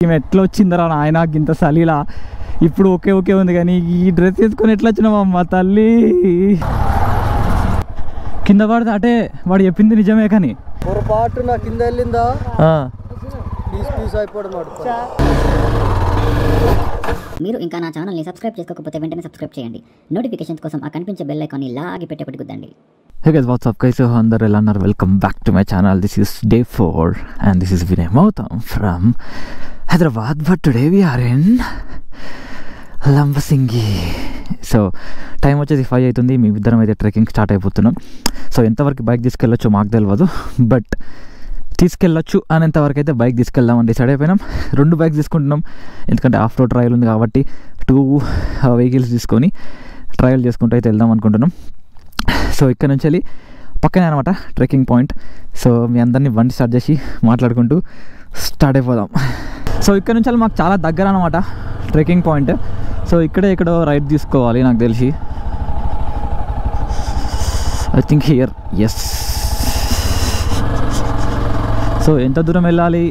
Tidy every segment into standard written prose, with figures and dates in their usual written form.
ఈమె ఎట్లా వచ్చిందరా ఆయన ఇంత సలీలా ఇప్పుడు ఓకే ఓకే ఉంది కానీ ఈ డ్రెస్ వేసుకొని ఎట్లా వచ్చినావమ్మా తల్లి కింద పడితే అంటే వాడు చెప్పింది నిజమే కానీ పొరపాటు నా కింద వెళ్ళిందా పీస్ అయిపోవడం మీరు ఇంకా నా ఛానల్ని సబ్స్క్రైబ్ చేసుకోకపోతే వెంటనే సబ్స్క్రైబ్ చేయండి. నోటిఫికేషన్స్ కోసం ఆ కనిపించే బెల్ ఐకాన్ని లాగి పెట్టి ఒకటి గుద్దండి. Hey guys, what's up guys? అందరూ ఎలా ఉన్నారు? Welcome back to my channel. This is day 4 and this is Vinay Mautam from Hyderabad, but today we are in Lambasingi. So time వచ్చేసి 5 అవుతుంది. మీ ఇద్దరం అయితే ట్రెక్కింగ్ స్టార్ట్ అయిపోతున్నాం. సో ఎంతవరకు bike తీసుకెళ్ళొచ్చో మాకు తెలియదు, బట్ తీసుకెళ్ళొచ్చు అనేంతవరకు అయితే బైక్ తీసుకెళ్దామని డిసైడ్ అయిపోయినాం. 2 బైక్స్ తీసుకుంటున్నాం ఎందుకంటే ఆఫ్ రోడ్ ట్రయల్ ఉంది కాబట్టి 2 వెహికల్స్ తీసుకొని ట్రయల్ చేసుకుంటూ అయితే వెళ్దాం అనుకుంటున్నాం. సో ఇక్కడ నుంచి వెళ్ళి పక్కనే అనమాట ట్రెక్కింగ్ పాయింట్. సో మీ అందరినీ బండి స్టార్ట్ చేసి మాట్లాడుకుంటూ స్టార్ట్ అయిపోదాం. సో ఇక్కడ నుంచి వెళ్ళి మాకు చాలా దగ్గర అనమాట ట్రెక్కింగ్ పాయింట్. సో ఇక్కడో రైట్ తీసుకోవాలి నాకు తెలిసి. I think here, yes. So ఎంత దూరం వెళ్ళాలి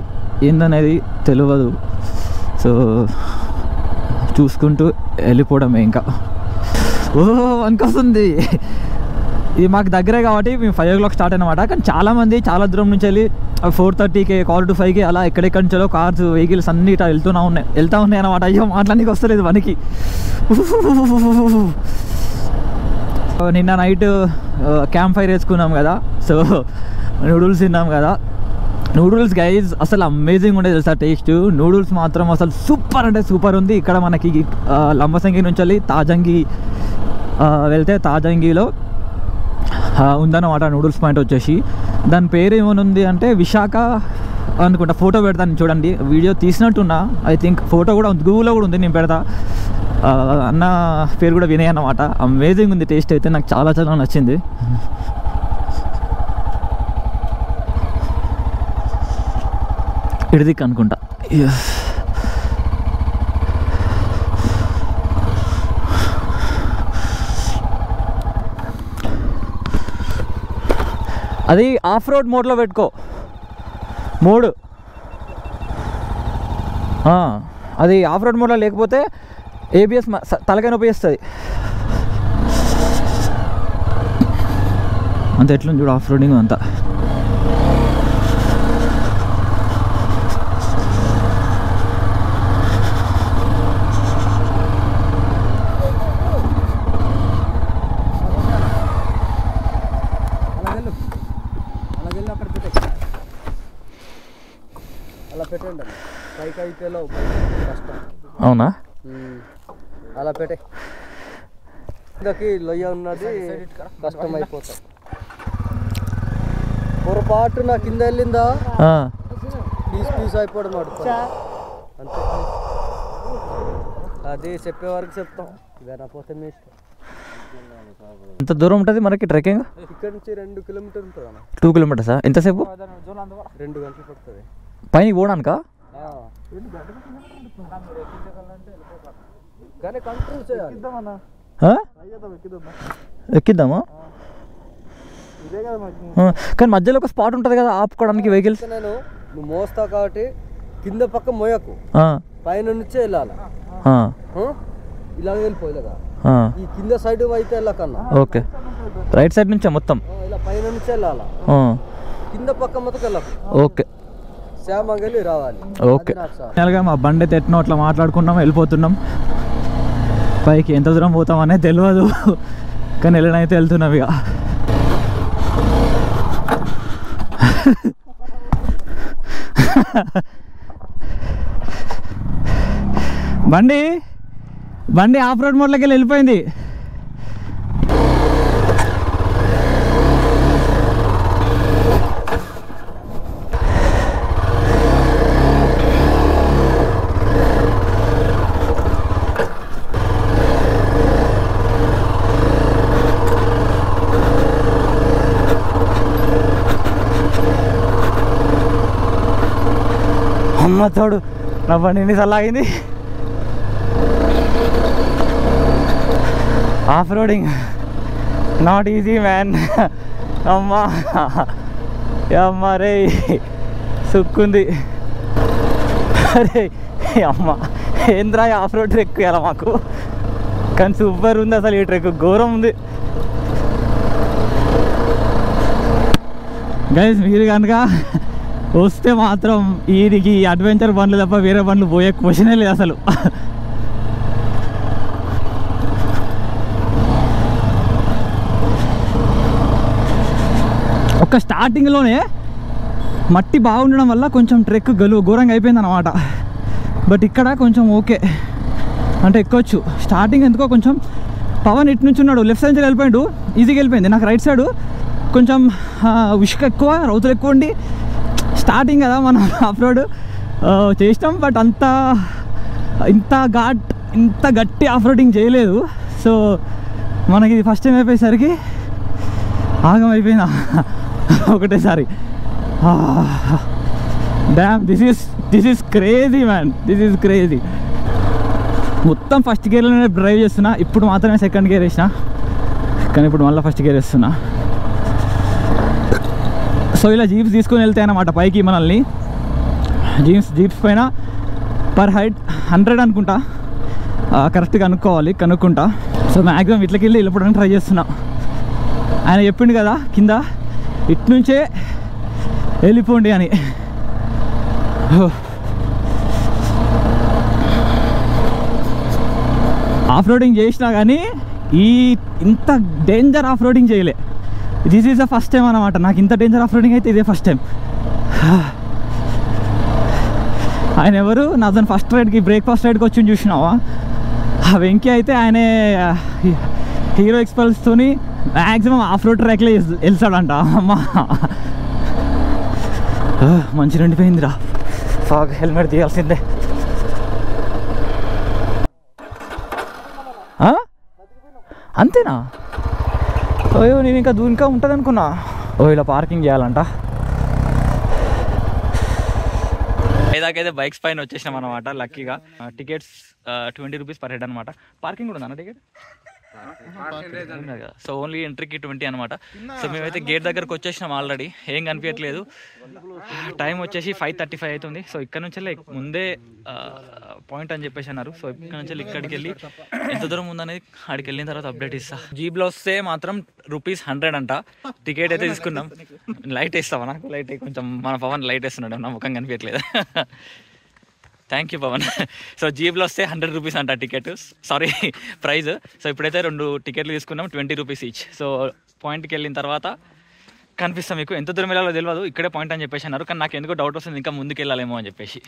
ఏందనేది తెలియదు. సో చూసుకుంటూ వెళ్ళిపోవడమే ఇంకా. వస్తుంది ఇది మాకు దగ్గరే కాబట్టి మేము 5 o'clock స్టార్ట్ అనమాట. కానీ చాలామంది చాలా దూరం నుంచి వెళ్ళి 4:30కి 4:45కి అలా ఎక్కడెక్కడి నుంచో కార్స్ వెహికల్స్ అన్నీ ఇట్లా వెళ్తూ ఉన్నాయి అనమాట. అయ్యో మాట్లాడానికి వస్తలేదు మనకి. నిన్న నైట్ క్యాంప్ ఫైర్ వేసుకున్నాం కదా, సో నూడిల్స్ తిన్నాం కదా. నూడిల్స్ గైజ్ అసలు అమేజింగ్ ఉండేది తెలుసా టేస్ట్. నూడిల్స్ మాత్రం అసలు సూపర్ అంటే సూపర్ ఉంది. ఇక్కడ మనకి లంబసింగి నుంచి వెళ్ళి తాజంగి వెళ్తే తాజంగిలో ఉందన్నమాట నూడిల్స్ పాయింట్ వచ్చేసి. దాని పేరు ఏమనుంది అంటే విశాఖ అనుకుంటా. ఫోటో పెడతాను చూడండి, వీడియో తీసినట్టున్నా. ఐ థింక్ ఫోటో కూడా ఉంది, గూగుల్లో కూడా ఉంది, నేను పెడతా. అన్న పేరు కూడా వినయ్ అన్నమాట. అమేజింగ్ ఉంది టేస్ట్ అయితే, నాకు చాలా చాలా నచ్చింది. ఇడిదిక్ అనుకుంటా. అది ఆఫ్ రోడ్ మోడ్లో పెట్టుకో మోడ్. అది ఆఫ్ రోడ్ మోడ్లో లేకపోతే ఏబిఎస్ తలకాయ నొప్పి చేస్తుంది. అంత ఎట్లుంది చూడు ఆఫ్ రోడింగ్ అంతా. అలా పెట్టండి, పైకి అయితే కష్టం. అవునా? అలా పెట్టే ఇంకకి లొయ్య ఉన్నది కష్టం అయిపోతాం. పొరపాటు నా కింద వెళ్ళిందా పీస్ అయిపోవడం అంతే. అది చెప్పే వరకు చెప్తాం, ఇక పోతే మీ ఇష్టం. ఎంత దూరం ఉంటుంది మనకి ట్రెక్కింగ్? ఇక్కడ నుంచి 2 కిలోమీటర్లు ఉంటుంది అన్న. 2 kilometers? ఎంతసేపు? 2 గంటలు పడుతుంది పైన పోవడానికా? కానీ కంట్రోల్ చేయాలి. ఎక్కిద్దామా? కానీ మధ్యలో ఒక స్పాట్ ఉంటుంది కదా ఆపుకోవడానికి వెహికల్స్. నువ్వు మోస్తా కాబట్టి కింద పక్క మోయకు, పైన నుంచే వెళ్ళాలి. ఇలాగ వెళ్ళిపోయిలాగా ఈ కింద సైడ్ అయితే వెళ్ళకన్నా. ఓకే, రైట్ సైడ్ నుంచే మొత్తం ఇలా పైన నుంచే వెళ్ళాలా, కింద పక్క మొత్తం వెళ్ళకు. ఓకే, శ్యామంగలి రావాలి. ఓకే. మా బండి అయితే ఎట్నో అట్లా మాట్లాడుకున్నాం, వెళ్ళిపోతున్నాం. పైకి ఎంత దూరం పోతామనే తెలియదు, కానీ వెళ్ళనైతే వెళ్తున్నాం ఇక. బండి ఆఫ్ రోడ్ మోడ్లోకి వెళ్ళిపోయింది. అమ్మ తోడు, నా బండి ఎన్నిసార్లు ఆగింది. Off roading not easy man. అమ్మా రే సుక్కుంది. అరే అమ్మ ఏంద్రా ఆఫ్ రోడ్ ట్రెక్ ఇవ్వాలి మాకు, కానీ సూపర్ ఉంది అసలు ఈ ట్రెక్, ఘోరం ఉంది గైస్. మీరు కనుక వస్తే మాత్రం వీరికి అడ్వెంచర్ బండ్లు తప్ప వేరే బండ్లు పోయే క్వశ్చనే లేదు అసలు. ఒక స్టార్టింగ్లోనే మట్టి బాగుండడం వల్ల కొంచెం ట్రెక్ ఘోరంగా అయిపోయింది అన్నమాట. బట్ ఇక్కడ కొంచెం ఓకే అంటే ఎక్కొచ్చు. స్టార్టింగ్ ఎందుకో కొంచెం పవన్ ఇటు నుంచి ఉన్నాడు, లెఫ్ట్ సైడ్ నుంచి వెళ్ళిపోయాడు, ఈజీగా వెళ్ళిపోయింది. నాకు రైట్ సైడ్ కొంచెం ఉష్క ఎక్కువ, రౌతులు ఎక్కువ ఉండి స్టార్టింగ్ కదా మనం ఆఫ్ రోడ్ చేసినాం. బట్ ఇంత గట్టి ఆఫ్ రోడింగ్ చేయలేదు. సో మనకి ఇది ఫస్ట్ టైం అయిపోయేసరికి ఆగం అయిపోయిందా ఒకటేసారి. Dam this is crazy man, this is crazy. మొత్తం ఫస్ట్ గేర్లోనే డ్రైవ్ చేస్తున్నా, ఇప్పుడు మాత్రమే సెకండ్ గేర్ వేసిన, కానీ ఇప్పుడు మళ్ళీ ఫస్ట్ గేర్ వేస్తున్నా. సో ఇలా జీప్స్ తీసుకొని వెళ్తాయి అన్నమాట పైకి మనల్ని. జీప్స్ పైన పర్ హైట్ 100 అనుకుంటా, కరెక్ట్గా కనుక్కుంటా. సో మ్యాక్సిమం ఇట్లకి వెళ్ళి వెళ్ళిపోవడానికి ట్రై చేస్తున్నా. ఆయన చెప్పిండు కదా కింద ఇటు నుంచే వెళ్ళిపోండి అని. ఆఫ్ రోడింగ్ చేసినా కానీ ఇంత డేంజర్ ఆఫ్ రోడింగ్ చేయలే. This is the first time అన్నమాట నాకు ఇంత డేంజర్ ఆఫ్ రోడింగ్ అయితే, ఇదే ఫస్ట్ టైం. ఆయన ఎవరు నాతో ఫస్ట్ రైడ్కి బ్రేక్ఫాస్ట్ రైడ్కి వచ్చి చూసినావా, ఆ వెంకీ అయితే ఆయనే హీరో ఎక్స్పల్స్తోని మ్యాక్సిమం ఆఫ్ రోడ్ ట్రాక్లో వెళ్తాడంట. అమ్మా మంచి నిండిపోయిందిరా, ఫాగ్ హెల్మెట్ తీయాల్సిందే. అంతేనా? అయ్యో నేను ఇంకా ఉంటుంది అనుకున్నా. ఇలా పార్కింగ్ చేయాలంట. ఇదాకైతే బైక్స్ పైన వచ్చేసినాం అనమాట. లక్కీగా టికెట్స్ 20 రూపీస్ పర్ హెడ్ అనమాట. పార్కింగ్ కూడా ఉందన్న టికెట్? సో ఓన్లీ ఎంట్రీకి 20 అనమాట. సో మేమైతే గేట్ దగ్గరకు వచ్చేసినాం ఆల్రెడీ, ఏం కనిపించట్లేదు. టైం వచ్చేసి 5:35 అవుతుంది. సో ఇక్కడ నుంచి ముందే పాయింట్ అని చెప్పేసి అన్నారు. సో ఇక్కడ నుంచి ఇక్కడికి వెళ్ళి ఎంత దూరం ఉందనేది అక్కడికి వెళ్ళిన తర్వాత అప్డేట్ ఇస్తా. జీప్లో వస్తే మాత్రం ₹100 అంట. టికెట్ అయితే తీసుకున్నాం. లైట్ వేస్తావా? నాకు లైట్ కొంచెం మన పవన్ లైట్ వేస్తున్నాడు, నా ముఖం కనిపించట్లేదు. Thank you Pavan. సో జీప్లో వస్తే 100 రూపీస్ అంట టికెట్, సారీ ప్రైజ్. సో ఇప్పుడైతే 2 టికెట్లు తీసుకున్నాం, 20 రూపీస్ ఈచ్. సో పాయింట్కి వెళ్ళిన తర్వాత కనిపిస్తాం మీకు. ఎంత దూరం వెళ్ళాలో తెలియదు, ఇక్కడే పాయింట్ అని చెప్పేసి అన్నారు. కానీ నాకు ఎందుకో డౌట్ వస్తుంది ఇంకా ముందుకు వెళ్ళాలేమో అని చెప్పేసి.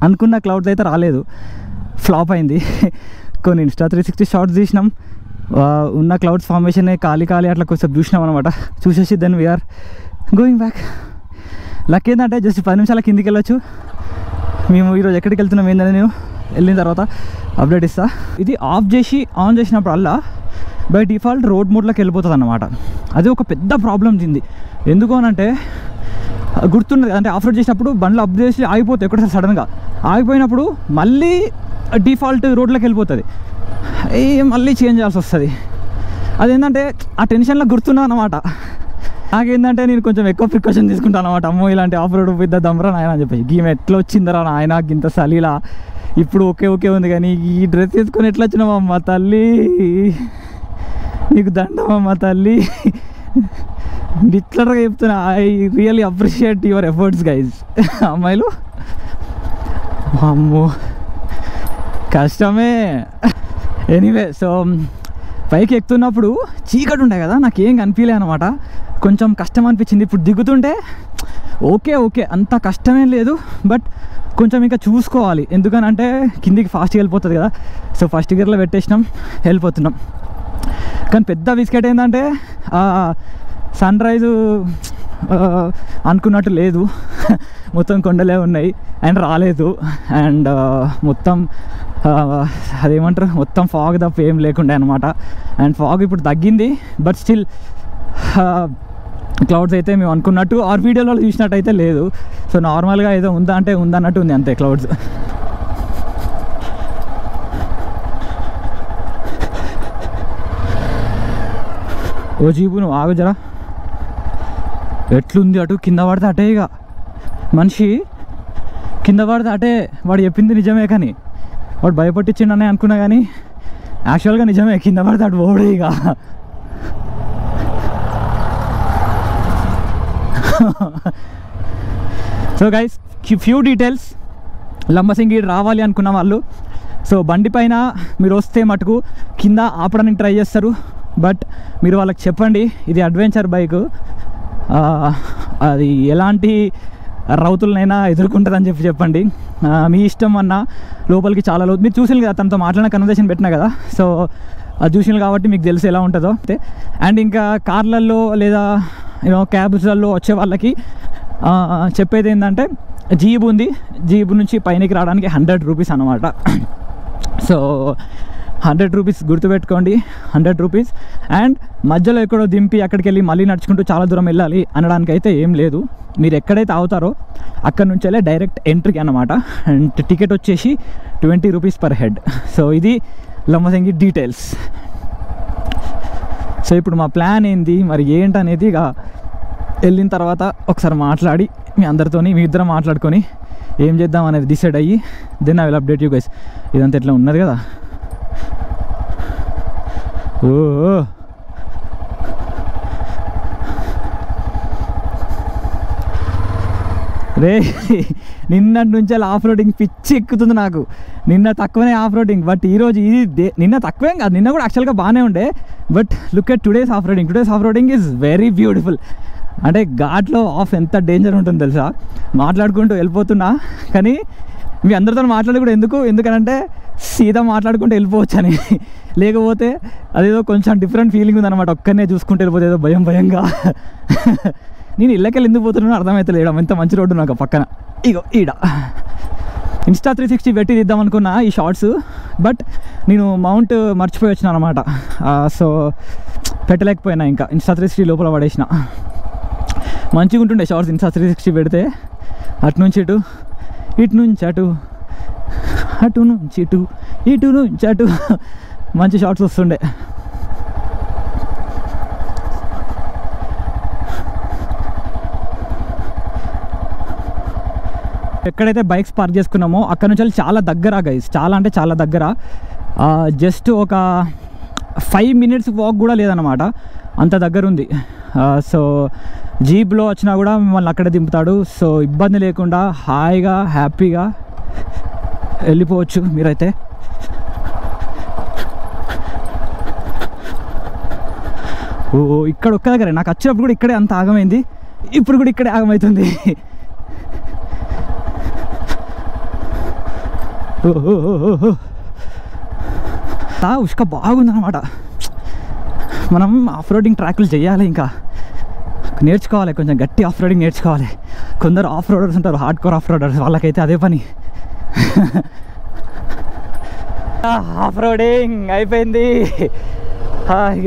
అనుకున్న క్లౌడ్స్ అయితే రాలేదు, ఫ్లాప్ అయింది. కొన్ని ఇన్స్టా 360 షార్ట్స్ తీసినాం, ఉన్న క్లౌడ్స్ ఫార్మేషన్ ఖాళీ అట్లా కొంచెం చూసినాం అనమాట. చూసేసి then we're going back. Luck ఏంటంటే జస్ట్ 10 నిమిషాల కిందికి వెళ్ళొచ్చు. మేము ఈరోజు ఎక్కడికి వెళ్తున్నాం ఏంటని నేను వెళ్ళిన తర్వాత అప్డేట్ ఇస్తా. ఇది ఆఫ్ చేసి ఆన్ చేసినప్పుడు అలా బై డిఫాల్ట్ రోడ్ మోడ్లోకి వెళ్ళిపోతుంది అన్నమాట. అది ఒక పెద్ద ప్రాబ్లం దీన్ని. ఎందుకు అనంటే గుర్తున్నది అంటే ఆఫ్ రోడ్ చేసినప్పుడు బండ్లు అప్ చేసి ఆగిపోతాయి ఎక్కడైనా సడన్గా. ఆగిపోయినప్పుడు మళ్ళీ డిఫాల్ట్ రోడ్లోకి వెళ్ళిపోతుంది, మళ్ళీ చేంజ్ చేయాల్సి వస్తుంది. అదేంటంటే ఆ టెన్షన్లో గుర్తున్నా అనమాట. నాకేంటంటే నేను కొంచెం ఎక్కువ ప్రికాషన్ తీసుకుంటాను అనమాట. అమ్మో ఇలాంటి ఆఫ్ రోడ్ పెద్ద దమ్రా నాయన అని చెప్పి, గీమె ఎట్లా వచ్చిందరా నాయన ఇంత సలీలా. ఇప్పుడు ఓకే ఉంది, కానీ ఈ డ్రెస్ వేసుకొని ఎట్లా వచ్చినావమ్మా తల్లి, నీకు దండమమ్మా తల్లి. లిటరల్గా చెప్తున్నా, I really appreciate your efforts guys. అమ్మాయిలు అమ్మో కష్టమే. ఎనీవే సో పైకి ఎక్కుతున్నప్పుడు చీకటి ఉండే కదా, నాకేం కనిపించలే అనమాట. కొంచెం కష్టం అనిపించింది. ఇప్పుడు దిగుతుంటే ఓకే అంత కష్టమేం లేదు, బట్ కొంచెం ఇంకా చూసుకోవాలి, ఎందుకనంటే కిందికి ఫాస్ట్గా వెళ్ళిపోతుంది కదా. సో ఫస్ట్ గేర్లో పెట్టేసినాం, వెళ్ళిపోతున్నాం. కానీ పెద్ద బిస్కెట్ ఏంటంటే సన్ రైజు అనుకున్నట్టు లేదు, మొత్తం కొండలే ఉన్నాయి అండ్ రాలేదు. అండ్ మొత్తం అదేమంటారు, మొత్తం ఫాగ్ తప్ప ఏం లేకుండే అనమాట. అండ్ ఫాగ్ ఇప్పుడు తగ్గింది, బట్ స్టిల్ క్లౌడ్స్ అయితే మేము అనుకున్నట్టు ఆర్ వీడియోలో చూసినట్టు అయితే లేదు. సో నార్మల్గా ఏదో ఉందా అంటే ఉందన్నట్టు ఉంది అంతే క్లౌడ్స్. ఓ జీబు నువ్వు ఆగు జరా, ఎట్లుంది అటు, కింద పడితే అటే. ఇక మనిషి కింద పడితే అటే, వాడు చెప్పింది నిజమే, కానీ వాడు భయపట్టించిండనే అనుకున్నా, కానీ యాక్చువల్గా నిజమే, కింద పడితే అటు పోడే. ఇక so guys few details, Lambasingi రావాలి అనుకున్న వాళ్ళు, సో బండి పైన మీరు వస్తే మటుకు కింద ఆపడానికి ట్రై చేస్తారు. బట్ మీరు వాళ్ళకి చెప్పండి ఇది అడ్వెంచర్ బైక్, అది ఎలాంటి రౌతులనైనా ఎదుర్కొంటుందని చెప్పండి. మీ ఇష్టం అన్న లోపలికి చాలా మీరు చూసిన కదా, తనతో మాట్లాడిన కన్వర్సేషన్ పెట్టినా కదా. సో అది చూసినారు కాబట్టి మీకు తెలుసు ఎలా ఉంటుందో అంతే. అండ్ ఇంకా కార్లలో లేదా క్యాబ్స్లలో వచ్చే వాళ్ళకి చెప్పేది ఏంటంటే, జీబ్ ఉంది, జీబ్ నుంచి పైనకి రావడానికి 100 రూపీస్ అన్నమాట. సో 100 రూపీస్ గుర్తుపెట్టుకోండి, 100 రూపీస్. అండ్ మధ్యలో ఎక్కడో దింపి అక్కడికి వెళ్ళి మళ్ళీ నడుచుకుంటూ చాలా దూరం వెళ్ళాలి అనడానికి అయితే ఏం లేదు. మీరు ఎక్కడైతే అవుతారో అక్కడ నుంచి వెళ్ళే డైరెక్ట్ ఎంట్రీకి అన్నమాట. అండ్ టికెట్ వచ్చేసి 20 రూపీస్ పర్ హెడ్. సో ఇది లంబసింగి డీటెయిల్స్. సో ఇప్పుడు మా ప్లాన్ ఏంది మరి ఏంటనేది ఇక వెళ్ళిన తర్వాత ఒకసారి మాట్లాడి మీ అందరితోని, మీ ఇద్దరం మాట్లాడుకొని ఏం చేద్దాం అనేది డిసైడ్ అయ్యి then I will update you guys. ఇదంతా ఎట్లా ఉన్నది కదా. ఓ రే, నిన్నటి నుంచి అలా ఆఫ్ రోడింగ్ పిచ్చి ఎక్కుతుంది నాకు. నిన్న తక్కువనే ఆఫ్ రోడింగ్, బట్ ఈరోజు ఇది నిన్న తక్కువేం కాదు, నిన్న కూడా యాక్చువల్గా బాగానే ఉండే. But look at today's off roading. Today's off roading is very beautiful. అంటే ఘాట్లో ఆఫ్ ఎంత డేంజర్ ఉంటుంది తెలుసా. మాట్లాడుకుంటూ వెళ్ళిపోతున్నా, కానీ మీ అందరితో మాట్లాడి కూడా ఎందుకనంటే సీదా మాట్లాడుకుంటూ వెళ్ళిపోవచ్చు అని. లేకపోతే అదేదో కొంచెం డిఫరెంట్ ఫీలింగ్ ఉందన్నమాట. ఒక్కనే చూసుకుంటూ వెళ్ళిపోతే ఏదో భయంగా. నేను ఇళ్ళకెళ్ళి ఎందుకు పోతున్నానో అర్థమవుతలేడం. ఎంత మంచి రోడ్డు నాకు పక్కన. ఇగో ఈడ Insta 360 పెట్టి తీద్దాం అనుకున్నా ఈ షార్ట్స్, బట్ నేను మౌంట్ మర్చిపోయి వచ్చిన అనమాట. సో పెట్టలేకపోయినా, ఇంకా Insta 360 లోపల పడేసిన. మంచిగా ఉంటుండే షార్ట్స్ Insta 360 పెడితే. అటు నుంచి ఇటు, ఇటు నుంచి అటు, అటు నుంచి ఇటు, ఇటు నుంచి అటు, మంచి షార్ట్స్ వస్తుండే. ఎక్కడైతే బైక్స్ పార్క్ చేసుకున్నామో అక్కడ నుంచి చాలా దగ్గర గైస్, చాలా అంటే చాలా దగ్గర. జస్ట్ ఒక 5 minutes వాక్ కూడా లేదన్నమాట, అంత దగ్గర ఉంది. సో జీప్లో వచ్చినా కూడా మిమ్మల్ని అక్కడే దింపుతాడు. సో ఇబ్బంది లేకుండా హాయిగా హ్యాపీగా వెళ్ళిపోవచ్చు మీరైతే. ఓ ఇక్కడ ఒక్క దగ్గరే, నాకు వచ్చేటప్పుడు కూడా ఇక్కడే అంత ఆగమైంది, ఇప్పుడు కూడా ఇక్కడే ఆగమవుతుంది. ఉష్క బాగుందన్నమాట. మనం ఆఫ్ రోడింగ్ ట్రాక్లు చేయాలి, ఇంకా నేర్చుకోవాలి, కొంచెం గట్టి ఆఫ్ రోడింగ్ నేర్చుకోవాలి. కొందరు ఆఫ్ రోడర్స్ ఉంటారు, హార్డ్ కోర్ ఆఫ్ రోడర్స్, వాళ్ళకైతే అదే పని. ఆఫ్ రోడింగ్ అయిపోయింది,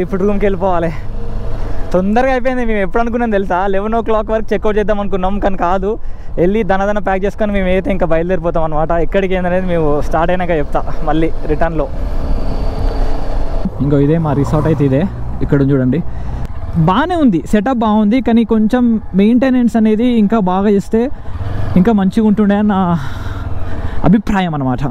ఇప్పుడు రూమ్కి వెళ్ళిపోవాలి. తొందరగా అయిపోయింది. మేము ఎప్పుడు అనుకున్నాం తెలుసా, 11 o'clock వరకు చెక్అవుట్ చేద్దాం అనుకున్నాం, కానీ కాదు. వెళ్ళి దనదన ప్యాక్ చేసుకొని మేము అయితే ఇంకా బయలుదేరిపోతాం అనమాట. ఎక్కడికి ఏందనేది మేము స్టార్ట్ అయినాక చెప్తా మళ్ళీ రిటర్న్లో. ఇంకో ఇదే మా రిసార్ట్ అయితే, ఇదే ఇక్కడ చూడండి. బాగానే ఉంది, సెటప్ బాగుంది, కానీ కొంచెం మెయింటెనెన్స్ అనేది ఇంకా బాగా చేస్తే ఇంకా మంచిగా ఉంటుండే నా అభిప్రాయం అన్నమాట.